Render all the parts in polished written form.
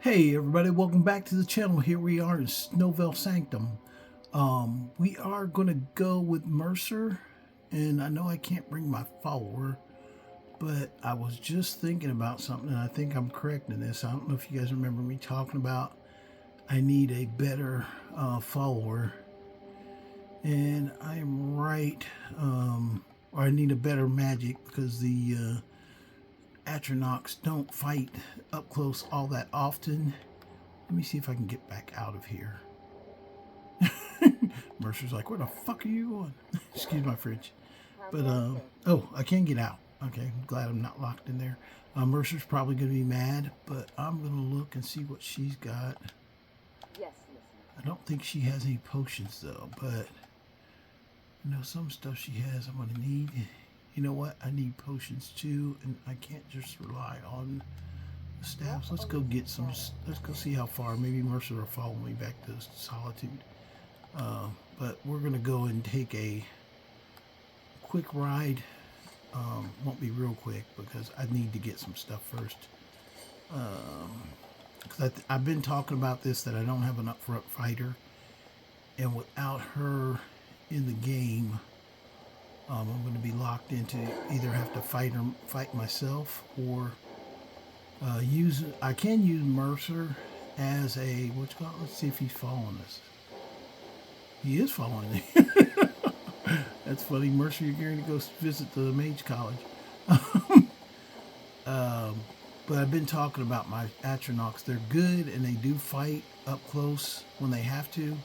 Hey everybody, welcome back to the channel. Here we are in Snow Veil Sanctum. We are going to go with Mercer, and I know I can't bring my follower, but I was just thinking about something, and I think I'm correct in this. I don't know if you guys remember me talking about I need a better follower, and I am right, or I need a better magic because the Atronachs don't fight up close all that often. Let me see if I can get back out of here. Mercer's like, where the fuck are you going? Excuse my French. But, oh, I can get out. Okay, I'm glad I'm not locked in there. Mercer's probably going to be mad, but I'm going to look and see what she's got. I don't think she has any potions, though, but, you know, some stuff she has I'm going to need. You know what? I need potions, too, and I can't just rely on the staffs. Let's go get some. Let's go see how far. Maybe Mercer will follow me back to Solitude. But we're going to go and take a quick ride. Won't be real quick because I need to get some stuff first. Because I've been talking about this, that I don't have an upfront fighter. And without her in the game, I'm going to be locked into either have to fight myself or I can use Mercer as a let's see if he's following us. He is following me. That's funny. Mercer, you're going to go visit the Mage College. But I've been talking about my Atronachs. They're good and they do fight up close when they have to.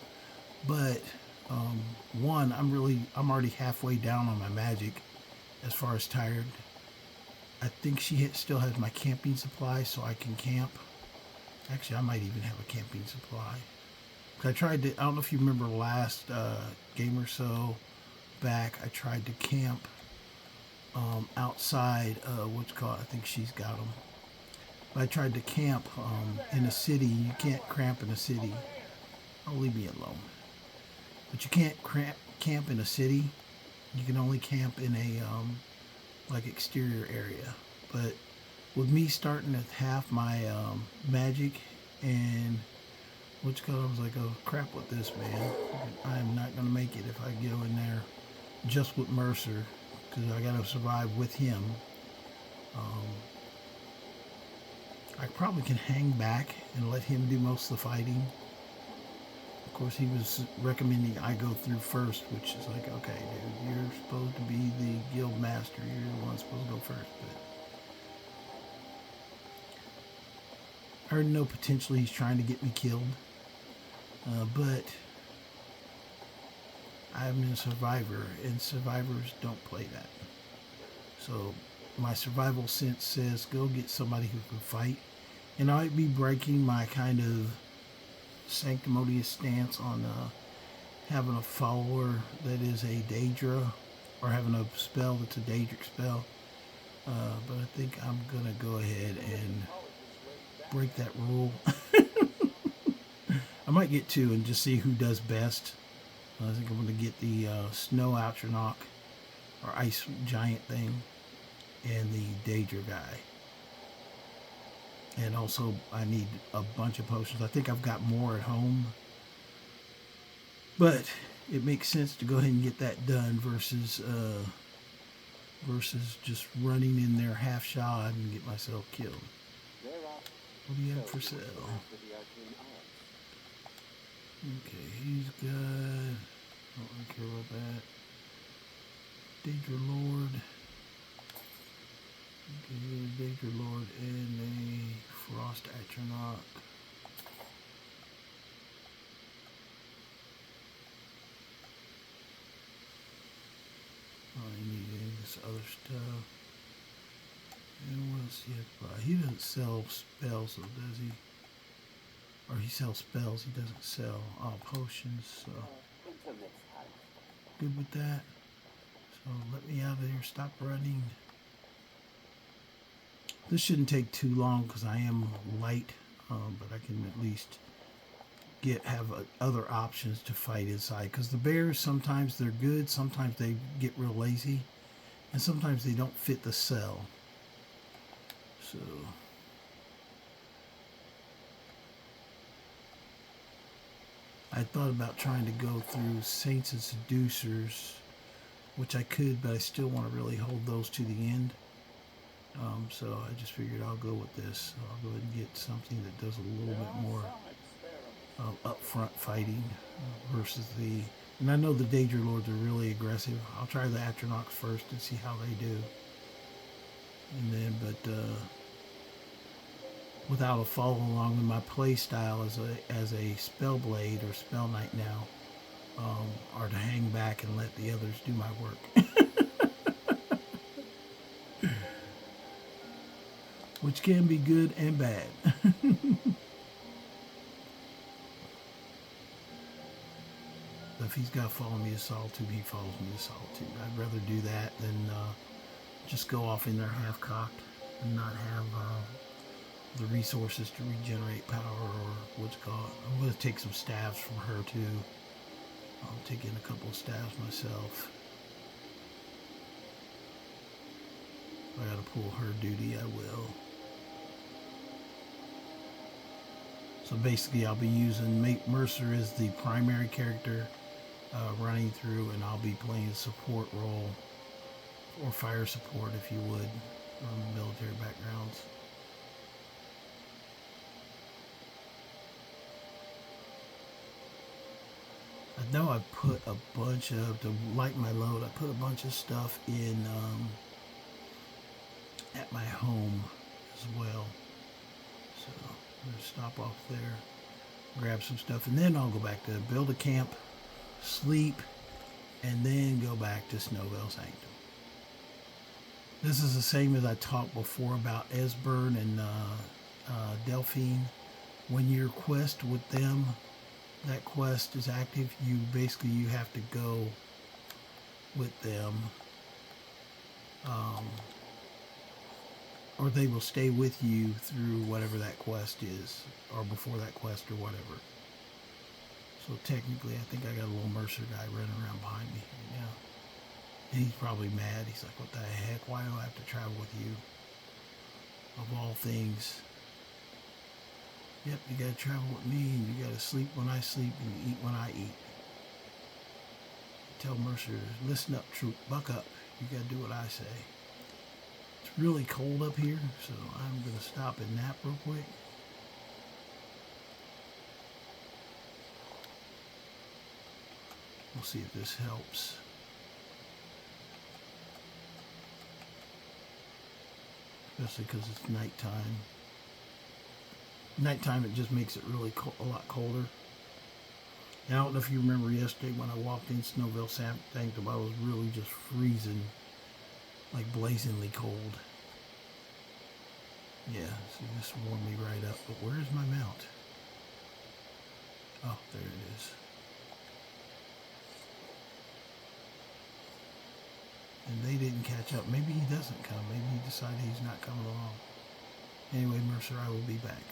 But I'm already halfway down on my magic as far as tired. I think she still has my camping supply, so I can camp. Actually, I might even have a camping supply. I tried to, I don't know if you remember last game or so back, I tried to camp outside, I think she's got them. But I tried to camp in a city. You can't camp in a city. Oh, leave me alone. But you can't camp in a city. You can only camp in a like exterior area. But with me starting at half my magic and I was like, oh crap with this, man. I am not going to make it if I go in there just with Mercer, because I got to survive with him. I probably can hang back and let him do most of the fighting. Of course, he was recommending I go through first, which is like, okay, dude, you're supposed to be the guild master. You're the one supposed to go first. But I already know potentially he's trying to get me killed. But I'm a survivor, and survivors don't play that. So my survival sense says go get somebody who can fight. And I might be breaking my kind of sanctimonious stance on having a follower that is a Daedra, or having a spell that's a Daedric spell. But I think I'm going to go ahead and break that rule. I might get two and just see who does best. I think I'm going to get the Snow Atronach, or Ice Giant thing, and the Daedra guy. And also, I need a bunch of potions. I think I've got more at home. But it makes sense to go ahead and get that done versus just running in there half-shod and get myself killed. What do you have for sale? Okay, he's got... I don't really care about that. Daedra Lord. Okay, Daedra Lord and a Frost Atronach. Oh, I need any of this other stuff. And what else do you have to buy? He doesn't sell spells, though, does he? Or he sells spells, he doesn't sell potions, so good with that. So let me out of here, stop running. This shouldn't take too long because I am light, but I can at least have other options to fight inside. Because the bears, sometimes they're good, sometimes they get real lazy, and sometimes they don't fit the cell. So I thought about trying to go through Saints and Seducers, which I could, but I still want to really hold those to the end. So I just figured I'll go with this. I'll go ahead and get something that does a little bit more upfront fighting versus the... And I know the Danger Lords are really aggressive. I'll try the Atronachs first and see how they do. And then, but without a follow along in my play style as a Spellblade or Spell Knight now, are to hang back and let the others do my work. Which can be good and bad. If he's got to follow me to Solitude, he follows me to Solitude. I'd rather do that than just go off in there half-cocked and not have the resources to regenerate power or what's called. I'm going to take some staves from her too. I'll take in a couple of staves myself. If I got to pull her duty, I will. So basically I'll be using Mercer as the primary character running through, and I'll be playing a support role, or fire support if you would, from military backgrounds. I know I put a bunch of, to lighten my load, I put a bunch of stuff in at my home as well. So I'm going to stop off there, grab some stuff, and then I'll go back to build a camp, sleep, and then go back to Snow Veil Sanctum. This is the same as I talked before about Esbern and Delphine. When your quest with them, that quest is active, you have to go with them, or they will stay with you through whatever that quest is, or before that quest or whatever. So technically, I think I got a little Mercer guy running around behind me right now. And he's probably mad. He's like, what the heck? Why do I have to travel with you? Of all things. Yep, you gotta travel with me, and you gotta sleep when I sleep, and you eat when I eat. Tell Mercer, listen up, troop, buck up. You gotta do what I say. It's really cold up here, so I'm gonna stop and nap real quick. We'll see if this helps. Especially because it's nighttime. Nighttime, it just makes it really a lot colder. And I don't know if you remember yesterday when I walked in Snow Veil Sanctum, I was really just freezing, like blazingly cold. Yeah, see, this warmed me right up. But where's my mount? Oh, there it is. And they didn't catch up. Maybe he doesn't come. Maybe he decided he's not coming along. Anyway, Mercer, I will be back.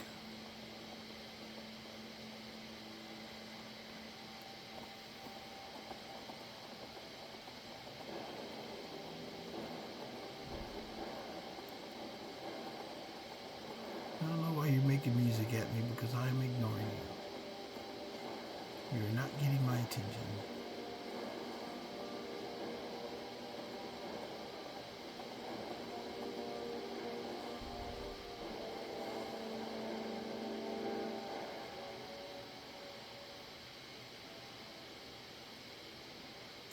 I don't know why you're making music at me, because I am ignoring you. You're not getting my attention.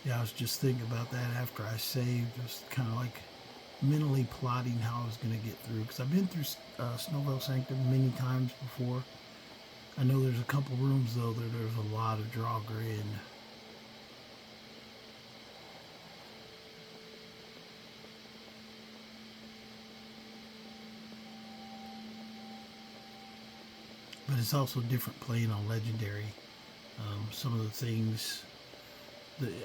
Yeah, I was just thinking about that after I saved, just kind of like mentally plotting how I was going to get through, because I've been through Snow Veil Sanctum many times before. I know there's a couple rooms though that there's a lot of Draugr in. But it's also different playing on Legendary. Some of the things,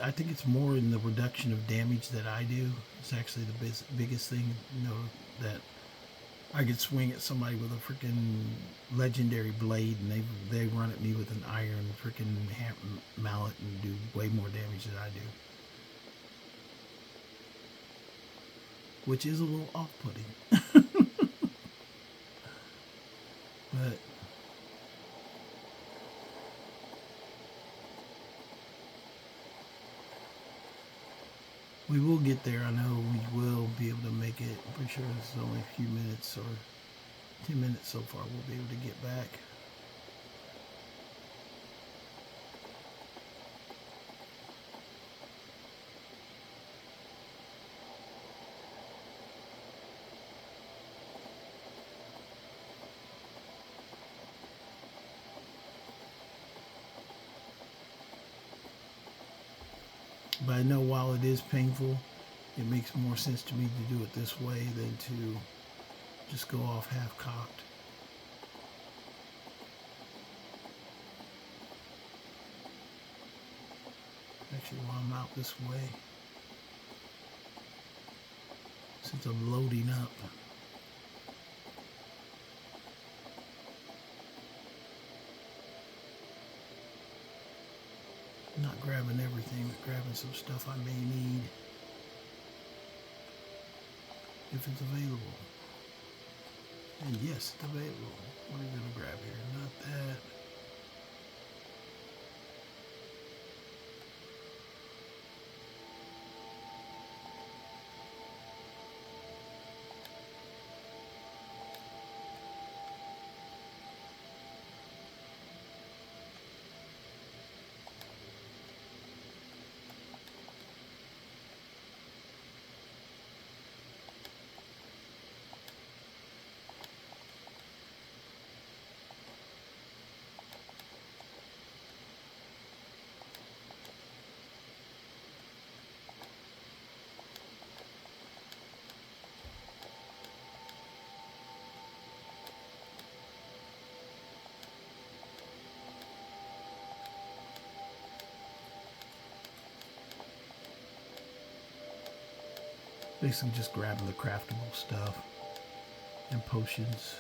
I think it's more in the reduction of damage that I do. It's actually the biggest thing, you know, that I could swing at somebody with a freaking legendary blade, and they run at me with an iron freaking mallet and do way more damage than I do. Which is a little off-putting. But We will get there. I know we will be able to make it. I'm pretty sure this is only a few minutes or 10 minutes so far. We'll be able to get back. But I know while it is painful, it makes more sense to me to do it this way than to just go off half-cocked. Actually, while I'm out this way, since I'm loading up, not grabbing everything, but grabbing some stuff I may need if it's available. And yes, it's available. What are we going to grab here? Not that. Basically just grabbing the craftable stuff and potions.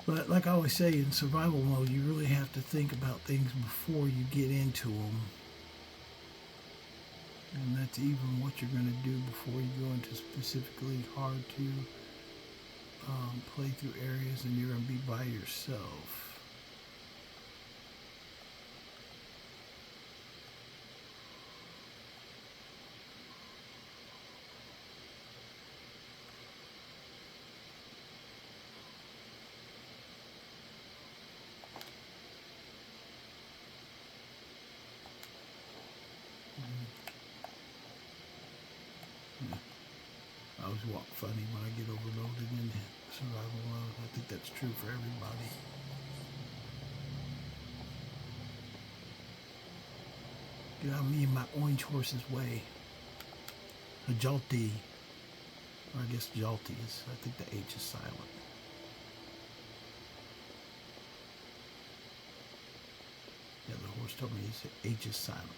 But like I always say, in survival mode, you really have to think about things before you get into them. And that's even what you're going to do before you go into specifically hard to play through areas and you're going to be by yourself. I always walk funny when I get overloaded in survival mode. I think that's true for everybody. Get out of me and my orange horse's way. A Jolty. Or I guess Jolty is, I think the H is silent. Yeah, the horse told me his H is silent.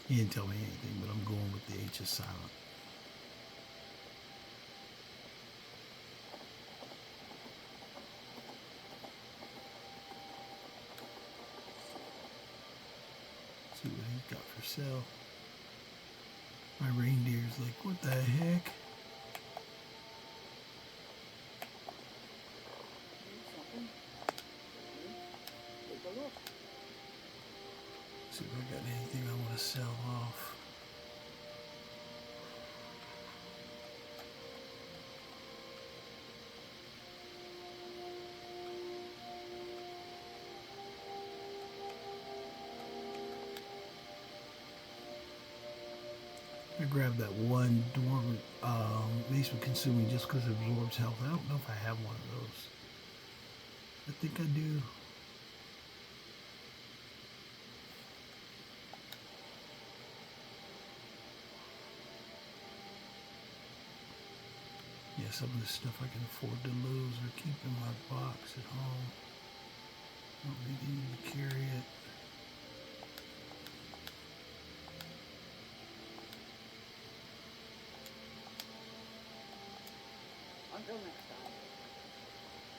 He didn't tell me anything, but I'm going with the H is silent. Let's see what he's got for sale. My reindeer's like, what the heck? See if I got anything I want to sell off. I grabbed that one dormant basement consuming just because it absorbs health. I don't know if I have one of those. I think I do. Yeah, some of this stuff I can afford to lose or keep in my box at home. Don't really need to carry it.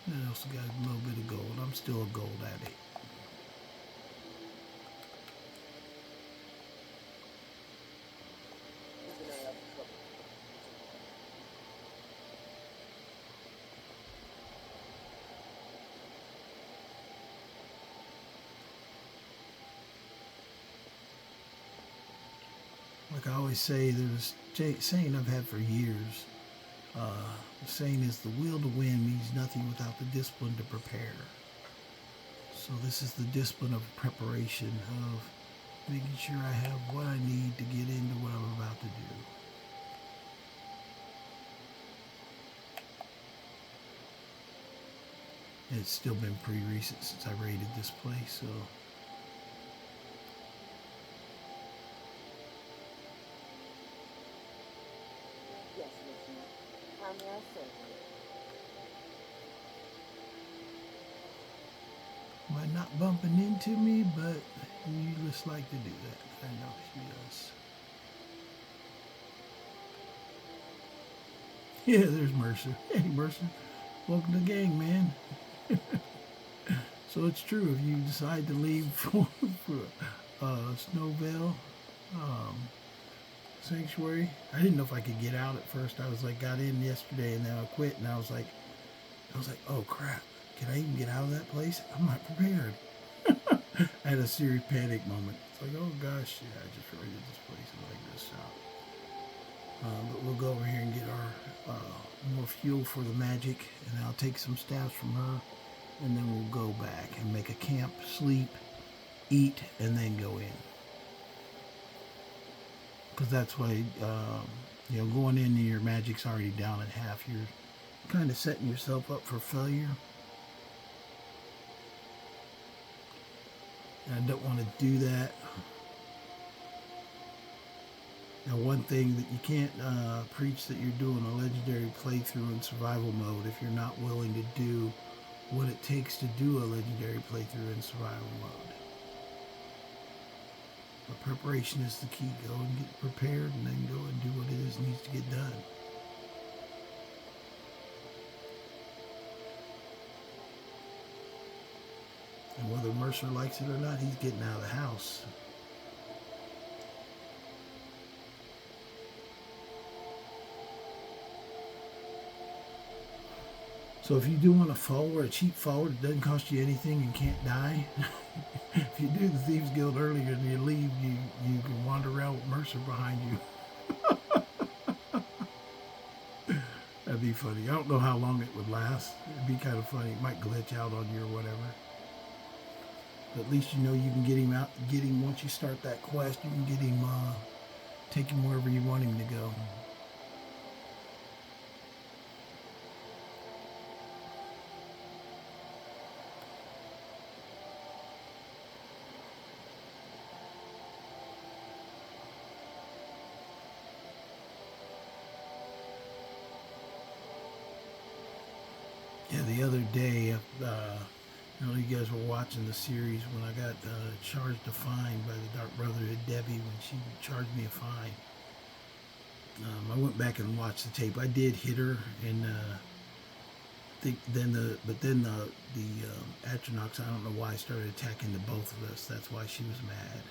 And I also got a little bit of gold. I'm still a gold addict. I always say, there's a saying I've had for years. The saying is, the will to win means nothing without the discipline to prepare. So this is the discipline of preparation, of making sure I have what I need to get into what I'm about to do. It's still been pretty recent since I raided this place, so. Yes, listener. How may I serve you? Might not bumping into me, but you just like to do that. I know she does. Yeah, there's Mercer. Hey, Mercer. Welcome to the gang, man. So it's true, if you decide to leave for Snow Veil Sanctuary, I didn't know if I could get out at first. I was like, got in yesterday and then I quit, and I was like, oh crap, can I even get out of that place? I'm not prepared. I had a serious panic moment. It's like, oh gosh, yeah, I just raided this place and like this out. But we'll go over here and get our more fuel for the magic, and I'll take some staffs from her, and then we'll go back and make a camp, sleep, eat, and then go in. Because that's why, going in, your magic's already down at half. You're kind of setting yourself up for failure. And I don't want to do that. Now, one thing that you can't preach that you're doing a legendary playthrough in survival mode if you're not willing to do what it takes to do a legendary playthrough in survival mode. But preparation is the key. Go and get prepared, and then go and do what it is needs to get done. And whether Mercer likes it or not, he's getting out of the house. So if you do want a follower, a cheap follower that doesn't cost you anything and can't die, if you do the Thieves Guild earlier and you leave, you can wander around with Mercer behind you. That'd be funny. I don't know how long it would last. It'd be kind of funny. It might glitch out on you or whatever. But at least you know you can get him once you start that quest, you can get him, take him wherever you want him to go. Yeah, the other day, you guys were watching the series when I got charged a fine by the Dark Brotherhood Debbie when she charged me a fine. I went back and watched the tape. I did hit her, and then the Atronachs, I don't know why, started attacking the both of us. That's why she was mad,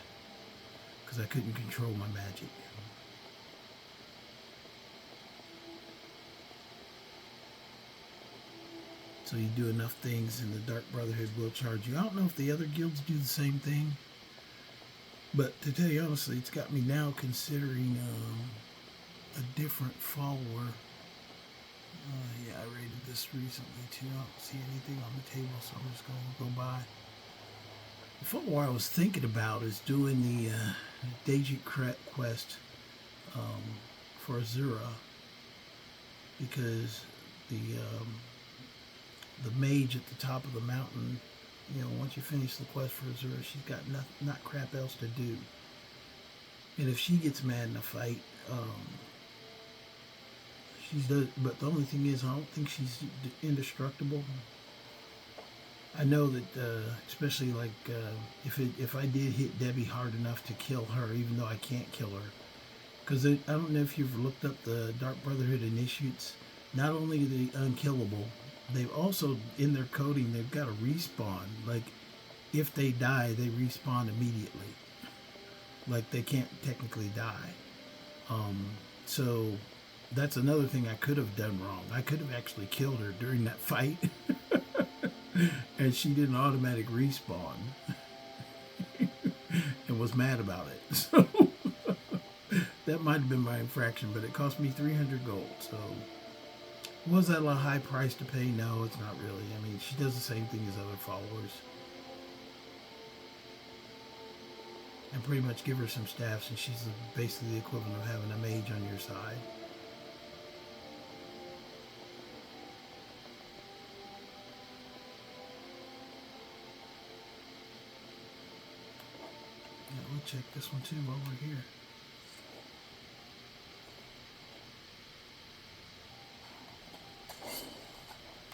because I couldn't control my magic. So you do enough things and the Dark Brotherhood will charge you. I don't know if the other guilds do the same thing. But to tell you honestly, it's got me now considering a different follower. Yeah, I raided this recently too. I don't see anything on the table, so I'm just going to go by. The follower I was thinking about is doing the Dajit quest for Azura. Because the mage at the top of the mountain, once you finish the quest for Azura, she's got not crap else to do. And if she gets mad in a fight, but the only thing is, I don't think she's indestructible. I know that, especially like if I did hit Debbie hard enough to kill her, even though I can't kill her, because I don't know if you've looked up the Dark Brotherhood initiates. Not only are they unkillable, they've also, in their coding, they've got a respawn. Like, if they die, they respawn immediately. Like, they can't technically die. So, that's another thing I could have done wrong. I could have actually killed her during that fight. And she did an automatic respawn. And was mad about it. So, That might have been my infraction, but it cost me 300 gold. So, was that a high price to pay? No, it's not really. I mean, she does the same thing as other followers. And pretty much give her some staffs, and she's basically the equivalent of having a mage on your side. Yeah, we'll check this one too while we're here.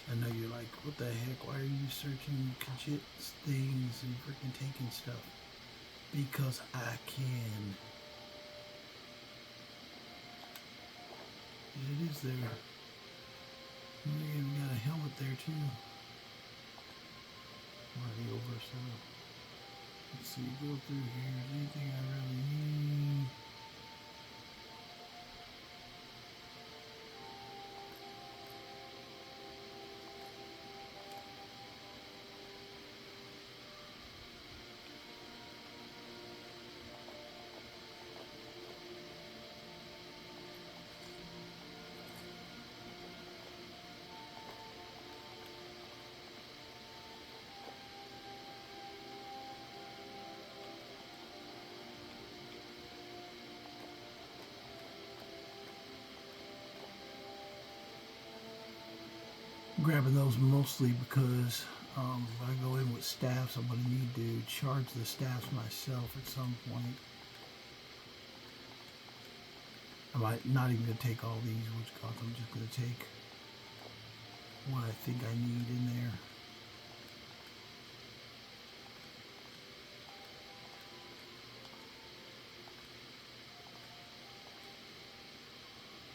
I know you're like, what the heck? Why are you searching Khajiit things and freaking taking stuff? Because I can. Yeah, it is there. We even got a helmet there too. Already over, so let's see, go through here. Is anything I really need? Grabbing those mostly because if I go in with staffs, I'm going to need to charge the staffs myself at some point. I might not even going to take all these, which cost. I'm just going to take what I think I need in there.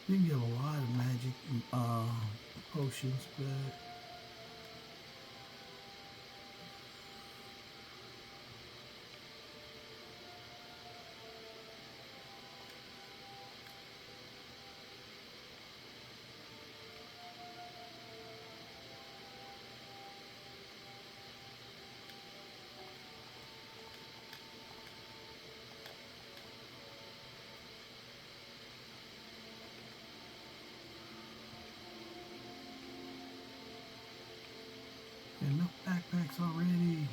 You can get a lot of magic potions, but enough backpacks already.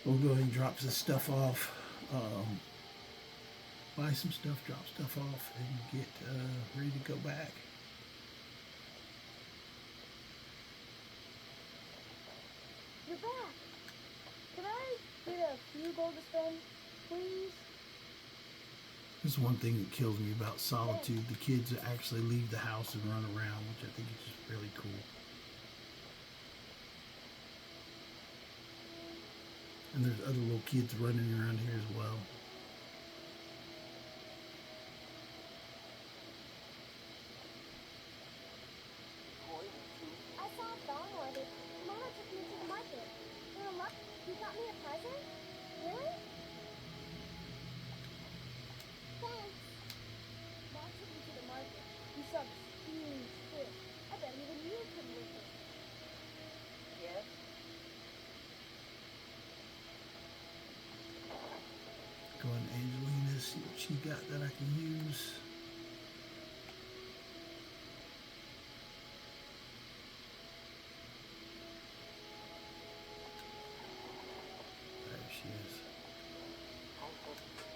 We'll go ahead and drop this stuff off. Buy some stuff, drop stuff off, and get ready to go back. You're back. Can I get a few gold to spend, please? This is one thing that kills me about Solitude. The kids actually leave the house and run around, which I think is just really cool. And there's other little kids running around here as well. I saw a dog order. Mama took me to the market. Mama, you got me a present? Really? Thanks. Mom took me to the market. We saw this huge fish. I bet even you could live it. Yes. Go on Angelina, see what she got that I can use. There she is.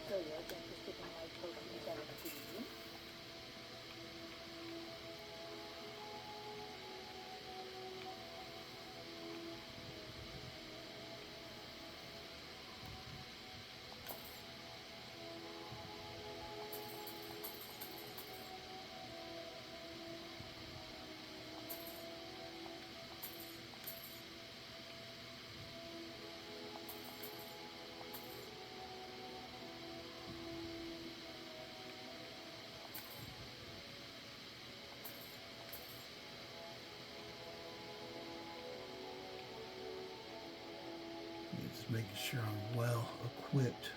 So you're interested in my trophies that are TV? Just making sure I'm well equipped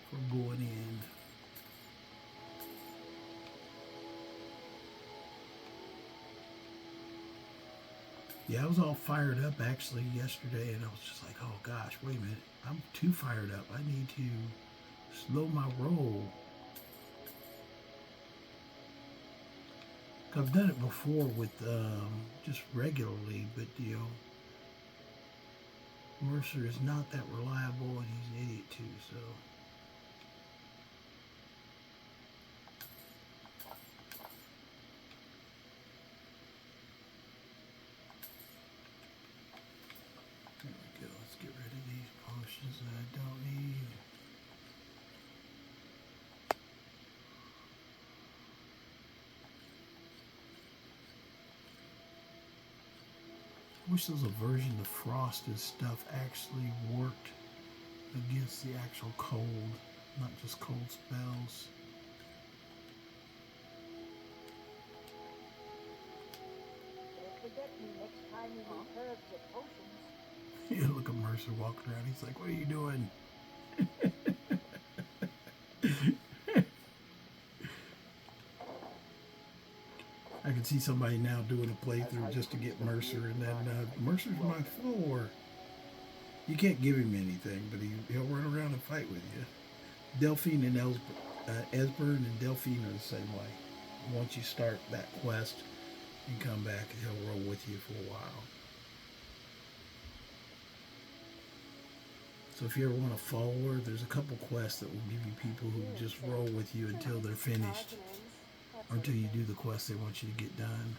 for going in. Yeah, I was all fired up actually yesterday, and I was just like, oh gosh, wait a minute. I'm too fired up. I need to slow my roll. I've done it before with just regularly, but you know, Mercer is not that reliable, and he's an idiot too, so. There we go. Let's get rid of these potions that I don't need. I wish there was a version of Frost's stuff actually worked against the actual cold, not just cold spells. Don't forget me next time you need herbs or potions. You look at Mercer walking around. He's like, "What are you doing?" I can see somebody now doing a playthrough just to get Mercer, and then Mercer's my floor. You can't give him anything, but he'll run around and fight with you. Delphine and Esbern and Delphine are the same way. Once you start that quest and come back, he'll roll with you for a while. So if you ever want a follower, there's a couple quests that will give you people who just roll with you until they're finished, or until you do the quest they want you to get done.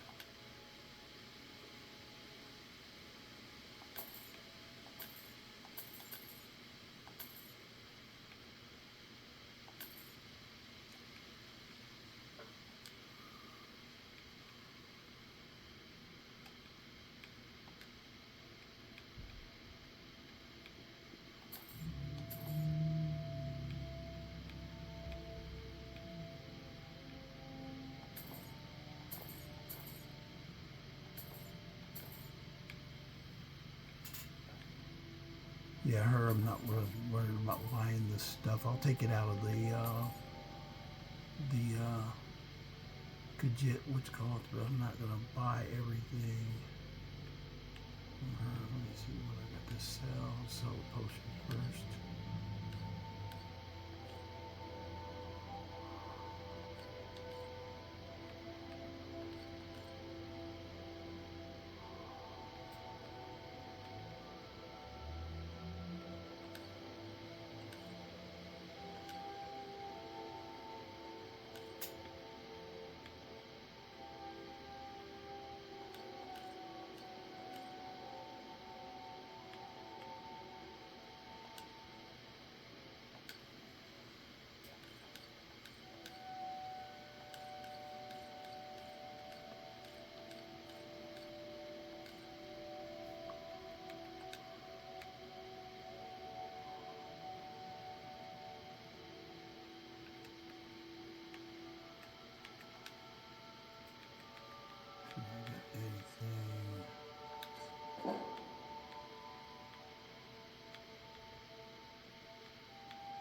Yeah, I'm not worried about buying this stuff. I'll take it out of the what's called, but I'm not gonna buy everything. Let me see what I got to sell. Sell the potions first.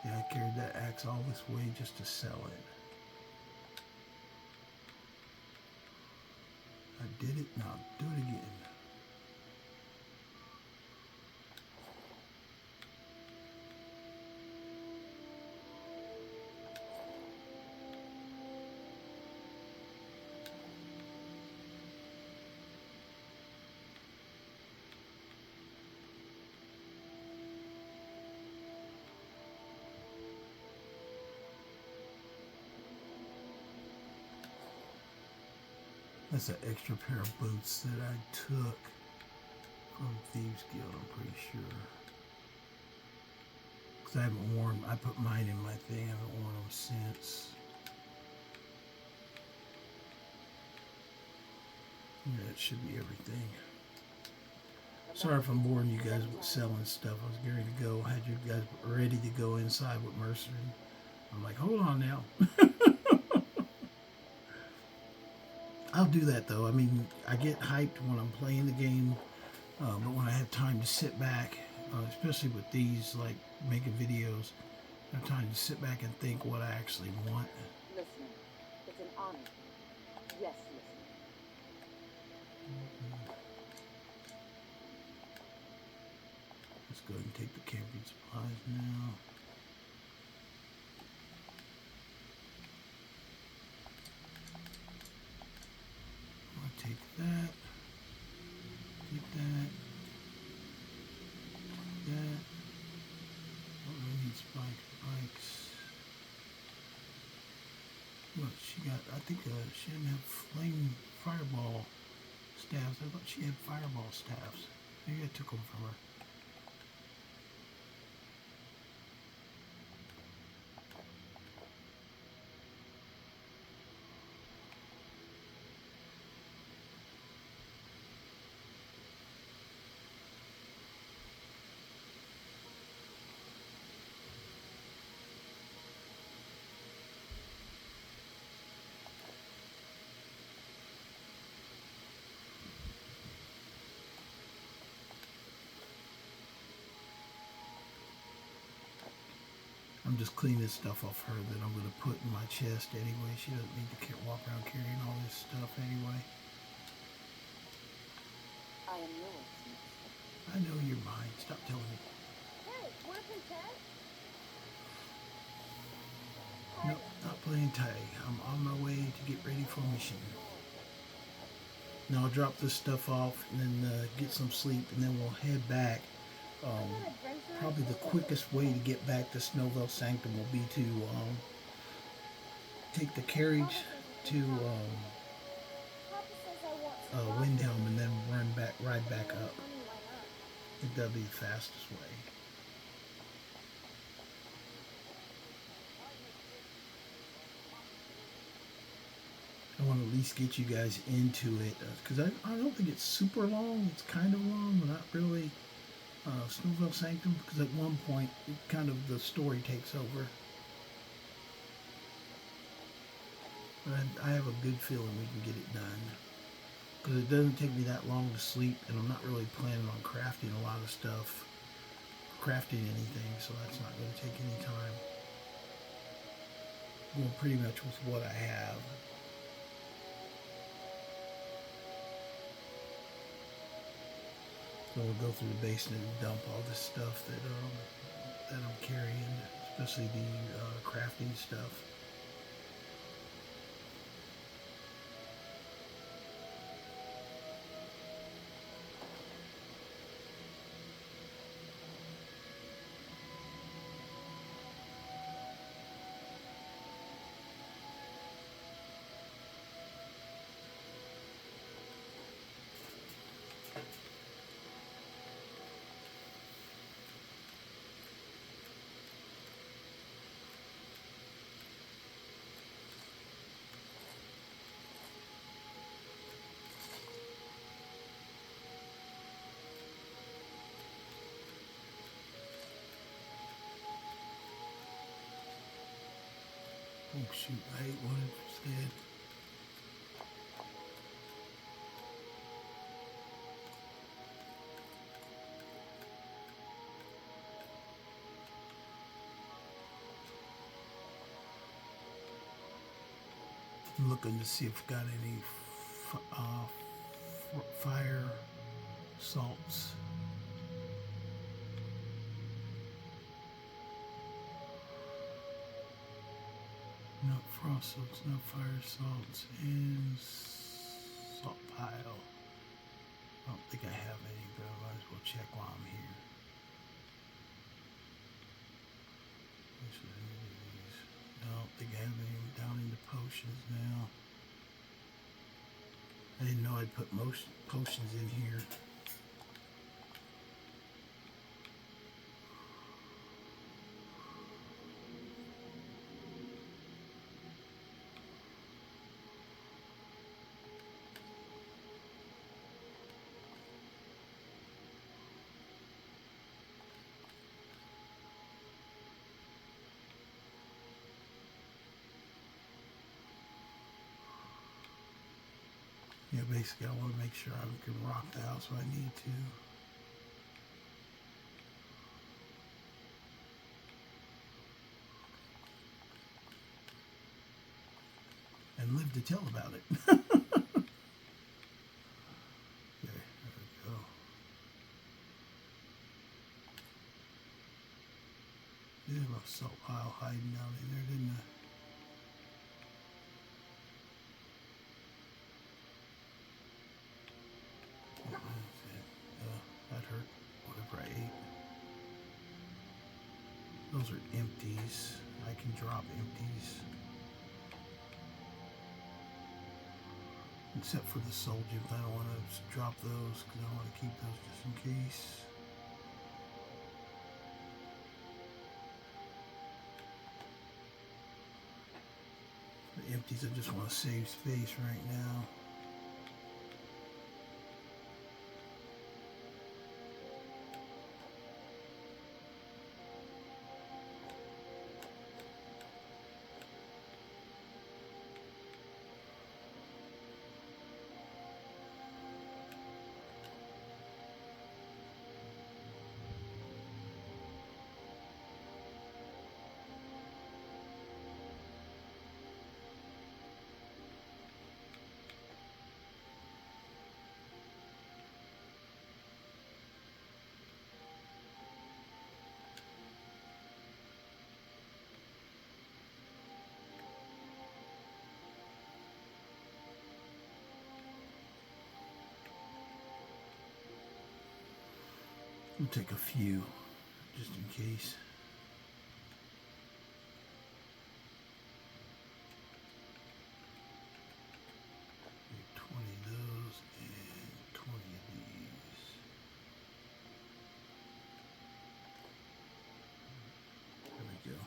Yeah, I carried that axe all this way just to sell it. I did it, now I'll do it again. That's an extra pair of boots that I took from Thieves Guild, I'm pretty sure. Because I haven't worn, I put mine in my thing, I haven't worn them since. Yeah, that should be everything. Sorry if I'm boring you guys with selling stuff. I was getting to go, had you guys ready to go inside with Mercer. And I'm like, hold on now. I'll do that though. I mean, I get hyped when I'm playing the game, but when I have time to sit back especially with these, like making videos. I'm trying to sit back and think what I actually want. Listening. It's an honor. Yes, listening. Let's go ahead and take the camping supplies now. I'll take that. Take that. Take that. Oh, I need spikes. What she got? I think she didn't have fireball staffs. I thought she had fireball staffs. Maybe I took them from her. I'm just cleaning stuff off her that I'm going to put in my chest anyway. She doesn't need to walk around carrying all this stuff anyway. I am yours, Mercer. I know you're mine. Stop telling me. Hey, wanna play tag? No, not playing tag. I'm on my way to get ready for a mission. Now I'll drop this stuff off and then get some sleep, and then we'll head back. Probably the quickest way to get back to Snow Veil Sanctum will be to take the carriage to Windhelm and then ride back up. I think that'll be the fastest way. I want to at least get you guys into it because I don't think it's super long. It's kind of long, but not really. Snow Veil Sanctum, because at one point the story takes over. But I have a good feeling we can get it done because it doesn't take me that long to sleep, and I'm not really planning on crafting a lot of stuff, crafting anything, so that's not going to take any time. I'm going pretty much with what I have. So we'll go through the basement and dump all this stuff that I'm carrying, especially the crafting stuff. Oh shoot, I ate one instead. I'm looking to see if I've got any fire salts. No frost salts, no fire salts, and salt pile. I don't think I have any, but I might as well check while I'm here. No, I don't think I have any. Down into potions now. I didn't know I'd put most potions in here. Yeah, basically I want to make sure I can rock the house when I need to. have to tell about it. Okay, there we go. There's a salt pile hiding down in there, didn't I? That hurt. Whatever I ate. Those are empties. I can drop empties. Except for the soul gems. I don't want to drop those because I want to keep those just in case. The empties, I just want to save space right now. I'll take a few, just in case. Make 20 of those and 20 of these. There we go.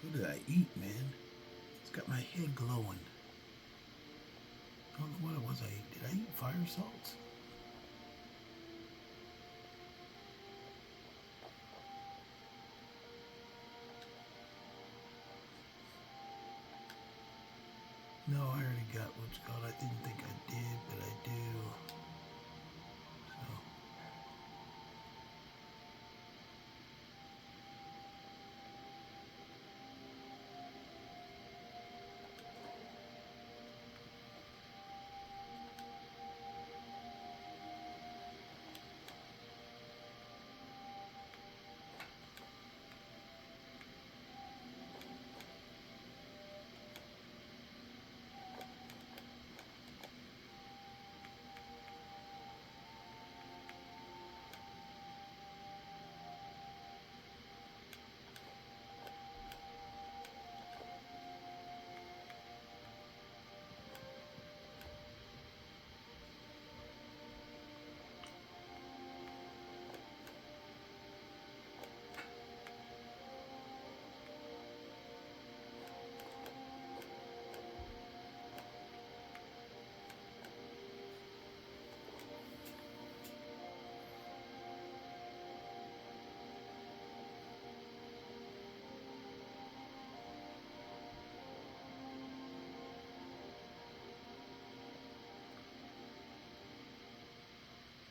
What did I eat, man? It's got my head glowing. I don't know what it was I ate. Did I eat fire salts? No, I already got what's called. I didn't think I did, but I do. So.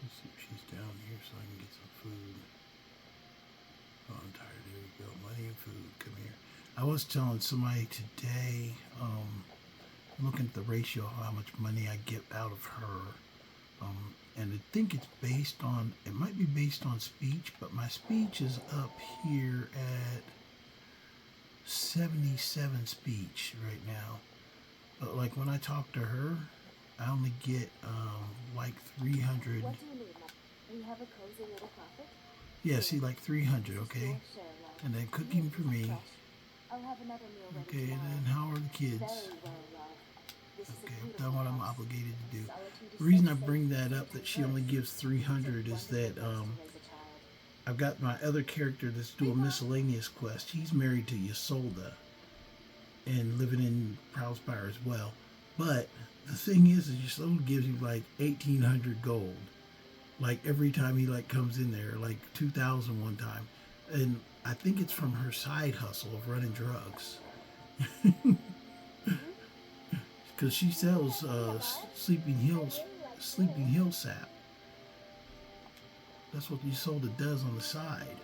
Let's see if she's down here so I can get some food. Oh, I'm tired. There we go. Money and food. Come here. I was telling somebody today, looking at the ratio of how much money I get out of her. And I think it's based on, it might be based on speech, but my speech is up here at 77 speech right now. But like when I talk to her, I only get like 300. What do you need, Mom? We have a cozy little coffee? Yeah, see, like 300, okay? And then cooking for me. I'll have another meal ready Okay, and tomorrow. then how are the kids? Very well, love. This is a Okay, I've beautiful done what I'm house. obligated to do. Solitude is The reason I so bring safe. that up, that she only gives 300, is that Wonderful place to raise a child. I've got my other character that's doing miscellaneous quest. He's married to Ysolda and living in Prowlspire as well. But the thing is Ysolda gives you like 1,800 gold. Like every time he like comes in there, like 2,000 one time. And I think it's from her side hustle of running drugs. Because she sells Sleeping Hill sap. That's what Ysolda does on the side.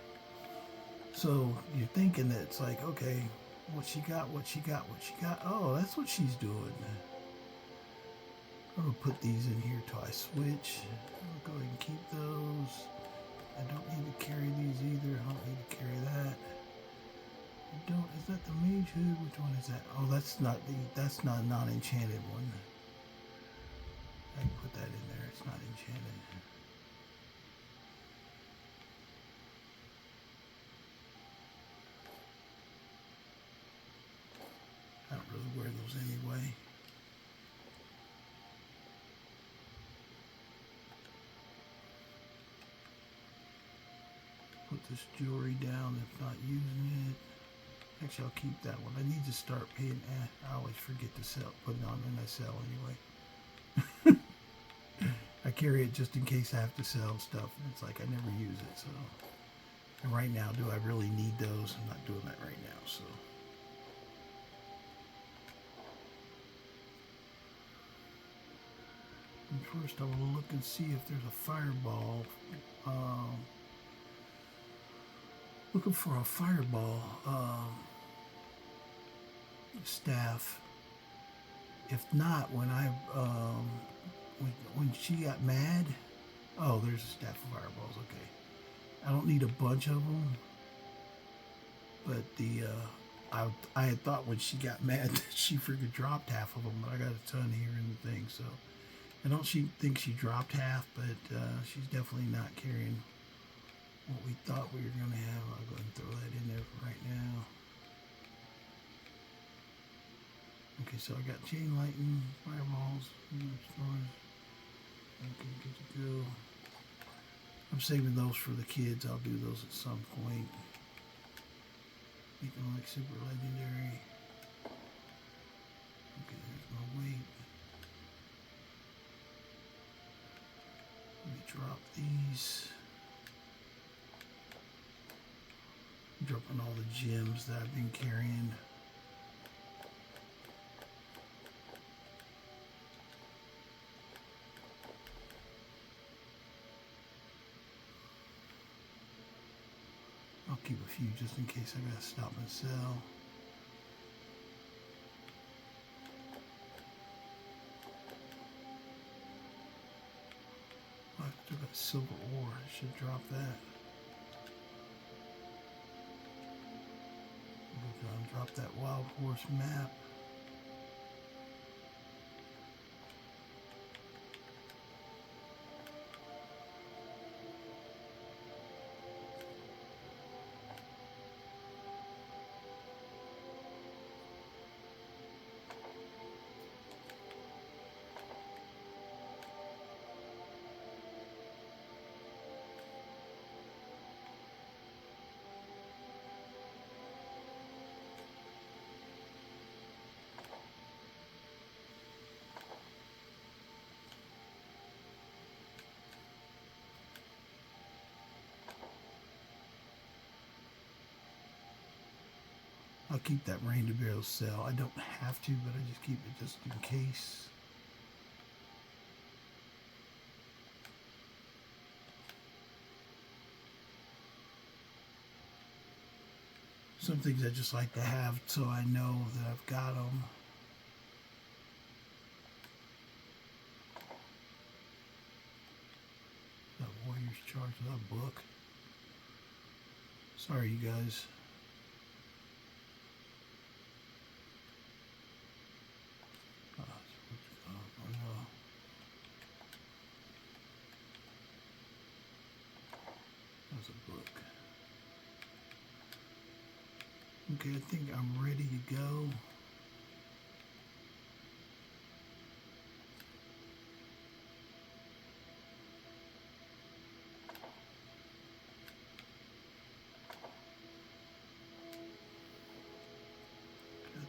So you're thinking that it's like, okay, What she got, what she got, what she got. Oh, that's what she's doing. I'm going to put these in here till I switch. I'll go ahead and keep those. I don't need to carry these either. I don't need to carry that. I don't. Is that the mage hood? Which one is that? Oh, that's not a non-enchanted one. I can put that in there. It's not enchanted. I don't really wear those anyway. Put this jewelry down if not using it. Actually, I'll keep that one. I need to start paying. I always forget to sell, put it on, and I sell anyway. I carry it just in case I have to sell stuff. And it's like I never use it. So, and right now, do I really need those? I'm not doing that right now. So. And first, I will look and see if there's a fireball. Looking for a fireball staff. If not, when when she got mad, oh, there's a staff of fireballs. Okay, I don't need a bunch of them, but I had thought when she got mad that she freaking dropped half of them, but I got a ton here in the thing, so I don't think she dropped half, but she's definitely not carrying what we thought we were going to have. I'll go ahead and throw that in there for right now. Okay, so I got chain lightning, fireballs, stores. Okay, good to go. I'm saving those for the kids. I'll do those at some point. Make them like super legendary. Okay, there's my weight. Let me drop these. Dropping all the gems that I've been carrying. I'll keep a few just in case I gotta stop and sell. I still got silver ore. I should drop that. Drop that wild horse map. I'll keep that rain to barrel cell. I don't have to, but I just keep it just in case. Some things I just like to have so I know that I've got them. That Warrior's Charge, that book. Sorry, you guys. A book. Okay, I think I'm ready to go.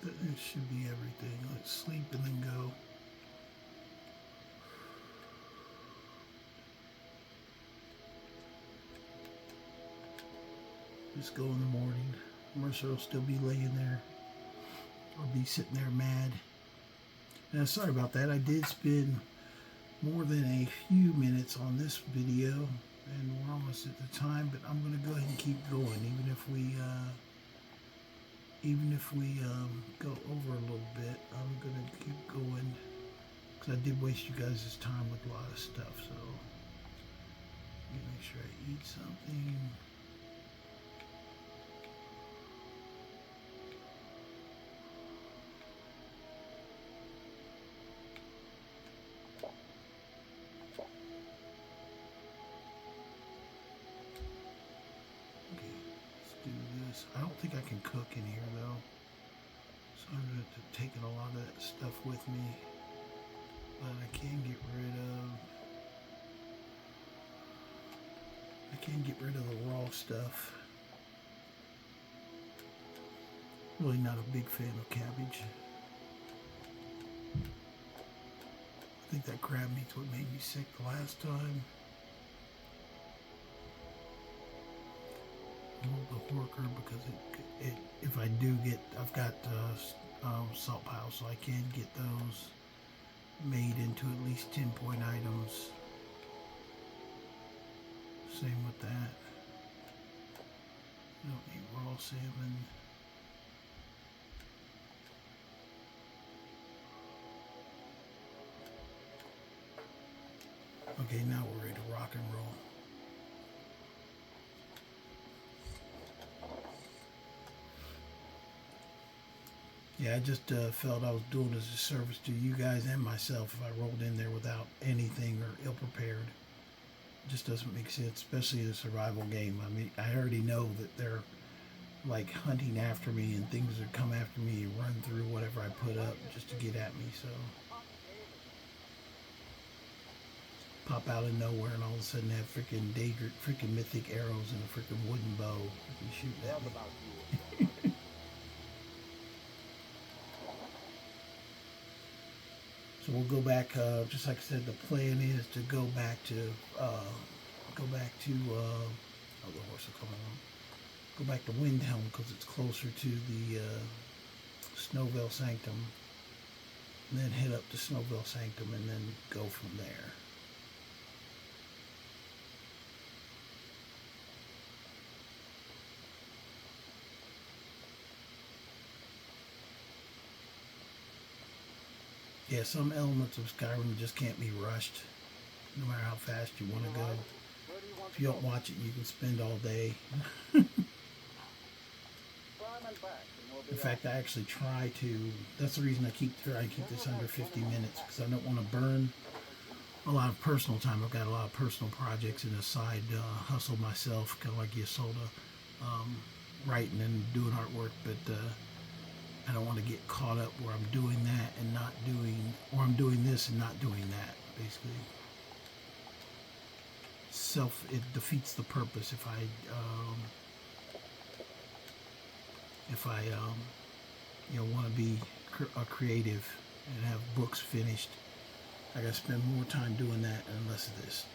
That should be everything. Let's sleep and then go. Just go in the morning. Mercer will still be laying there or be sitting there mad. Now, sorry about that. I did spend more than a few minutes on this video, and we're almost at the time, but I'm going to go ahead and keep going, even if we even if we go over a little bit, I'm gonna keep going because I did waste you guys' time with a lot of stuff. So let me make sure I eat something. Okay, let's do this. I don't think I can cook in here though, so I'm gonna have to take a lot of that stuff with me. But I can get rid of. I can get rid of the raw stuff. Really not a big fan of cabbage. I think that crab meat's what made me sick the last time. Hold the horker because if I do get, I've got salt piles, so I can get those made into at least 10-point items. Same with that. Don't need raw salmon. Okay, now we're ready to rock and roll. Yeah, I just felt I was doing a disservice to you guys and myself if I rolled in there without anything or ill-prepared. It just doesn't make sense, especially in a survival game. I mean, I already know that they're like hunting after me and things are come after me and run through whatever I put up just to get at me, so pop out of nowhere and all of a sudden have freaking mythic arrows and a freaking wooden bow and shoot at me. So we'll go back, just like I said, the plan is to go back to, oh, the horse will come along. Go back to Windhelm because it's closer to the Snow Veil Sanctum. And then head up to Snow Veil Sanctum and then go from there. Yeah, some elements of Skyrim just can't be rushed, no matter how fast you want to go. If you don't watch it, you can spend all day. In fact, I actually try to, that's the reason I try to keep this under 50 minutes, because I don't want to burn a lot of personal time. I've got a lot of personal projects in the side hustle myself, kind of like Yasoda, writing and doing artwork, but I don't want to get caught up where I'm doing that and not doing, or I'm doing this and not doing that, basically. It defeats the purpose if I want to be a creative and have books finished. I gotta spend more time doing that and less of this.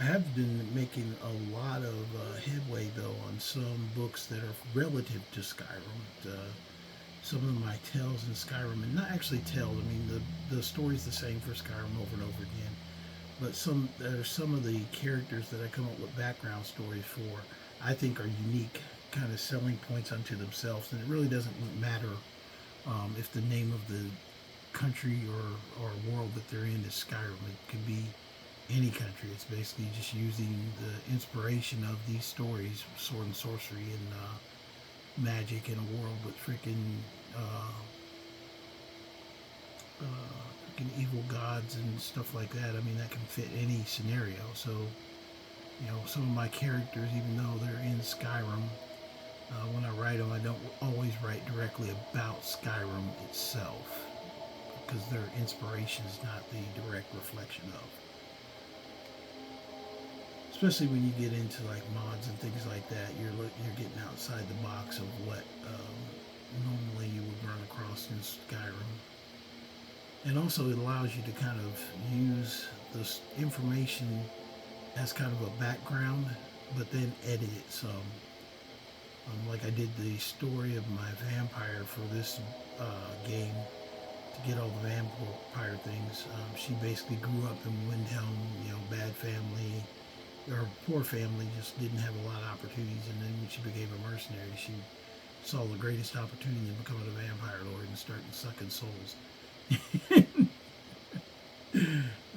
I have been making a lot of headway though on some books that are relative to Skyrim. Some of my tales in Skyrim, and not actually tales. I mean, the story's the same for Skyrim over and over again. But there are some of the characters that I come up with background stories for, I think are unique, kind of selling points unto themselves, and it really doesn't matter if the name of the country or world that they're in is Skyrim. It could be any country. It's basically just using the inspiration of these stories, sword and sorcery and magic in a world with freaking evil gods and stuff like that. I mean, that can fit any scenario. So, you know, some of my characters, even though they're in Skyrim, when I write them, I don't always write directly about Skyrim itself, because their inspiration is not the direct reflection of. Especially when you get into like mods and things like that, you're getting outside the box of what normally you would run across in Skyrim. And also it allows you to kind of use this information as kind of a background, but then edit it some. Like I did the story of my vampire for this game to get all the vampire things. She basically grew up in Windhelm, you know, bad family, her poor family just didn't have a lot of opportunities, and then when she became a mercenary, she saw the greatest opportunity in becoming a vampire lord and starting sucking souls.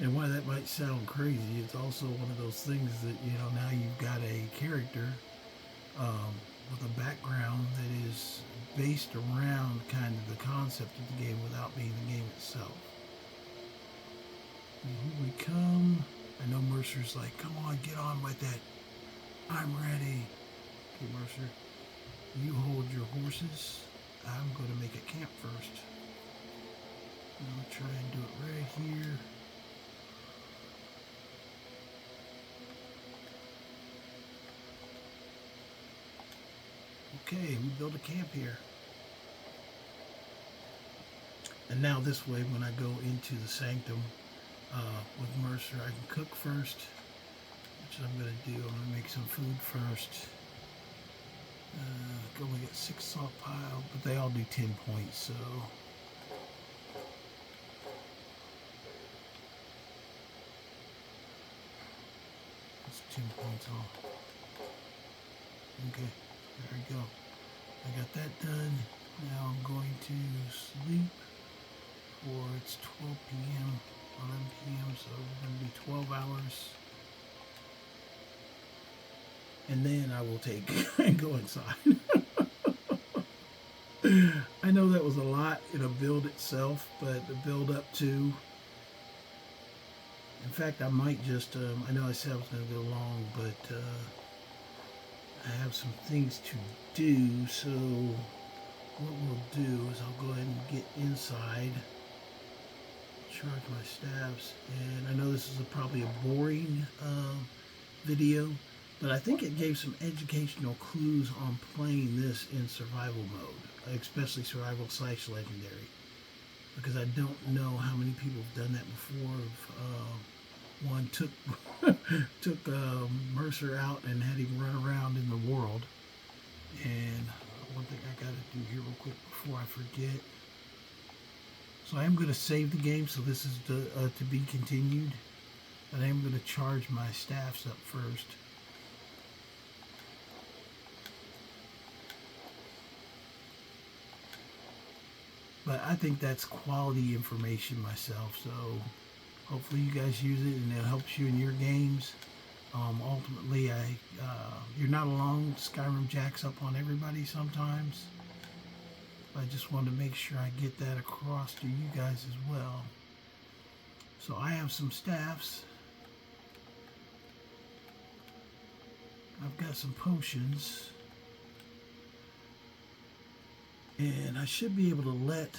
And while that might sound crazy, it's also one of those things that, now you've got a character with a background that is based around kind of the concept of the game without being the game itself. And here we come. I know Mercer's like, come on, get on with it. I'm ready. Okay, Mercer, you hold your horses. I'm going to make a camp first. I'll try and do it right here. Okay, we build a camp here. And now this way, when I go into the sanctum with Mercer, I can cook first, which I'm going to do. I'm going to make some food first. Only get 6 salt piled, but they all do 10 points, so... That's 10 points off. Okay, there we go. I got that done. Now I'm going to sleep for it's 12 p.m., 11 p.m., so we're going to be 12 hours. And then I will take and go inside. I know that was a lot in a build itself, but the build up to... In fact, I might just... I know I said I was going to go long, but I have some things to do, so what we'll do is I'll go ahead and get inside, charge my staffs, and I know this is probably a boring video, but I think it gave some educational clues on playing this in survival mode, especially survival / legendary, because I don't know how many people have done that before. One took Mercer out and had him run around in the world. And one thing I gotta do here real quick before I forget. So I am going to save the game, so this is to be continued. But I am going to charge my staffs up first. But I think that's quality information myself, so hopefully you guys use it and it helps you in your games. Ultimately, you're not alone. Skyrim jacks up on everybody sometimes. I just wanted to make sure I get that across to you guys as well. So I have some staffs. I've got some potions. And I should be able to let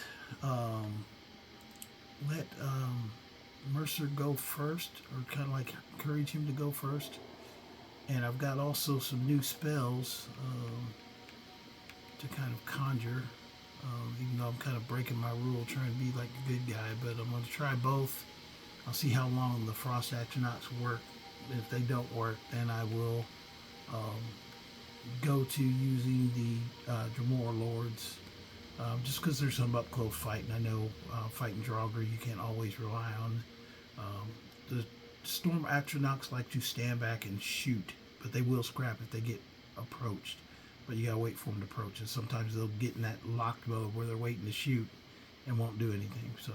Mercer go first, or kind of like encourage him to go first. And I've got also some new spells to kind of conjure, even though I'm kind of breaking my rule, trying to be like a good guy. But I'm going to try both. I'll see how long the Frost Astronauts work. If they don't work, then I will go to using the Dremor Lords. Just because there's some up close fighting. I know fighting Draugr you can't always rely on. The Storm Astronauts like to stand back and shoot, but they will scrap if they get approached. But you gotta wait for them to approach, and sometimes they'll get in that locked mode where they're waiting to shoot and won't do anything. So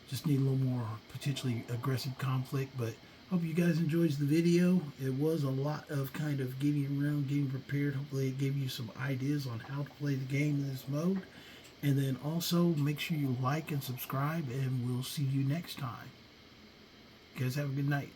just need a little more potentially aggressive conflict. But hope you guys enjoyed the video. It was a lot of kind of getting around, getting prepared. Hopefully it gave you some ideas on how to play the game in this mode. And then also make sure you like and subscribe, and we'll see you next time. You guys have a good night.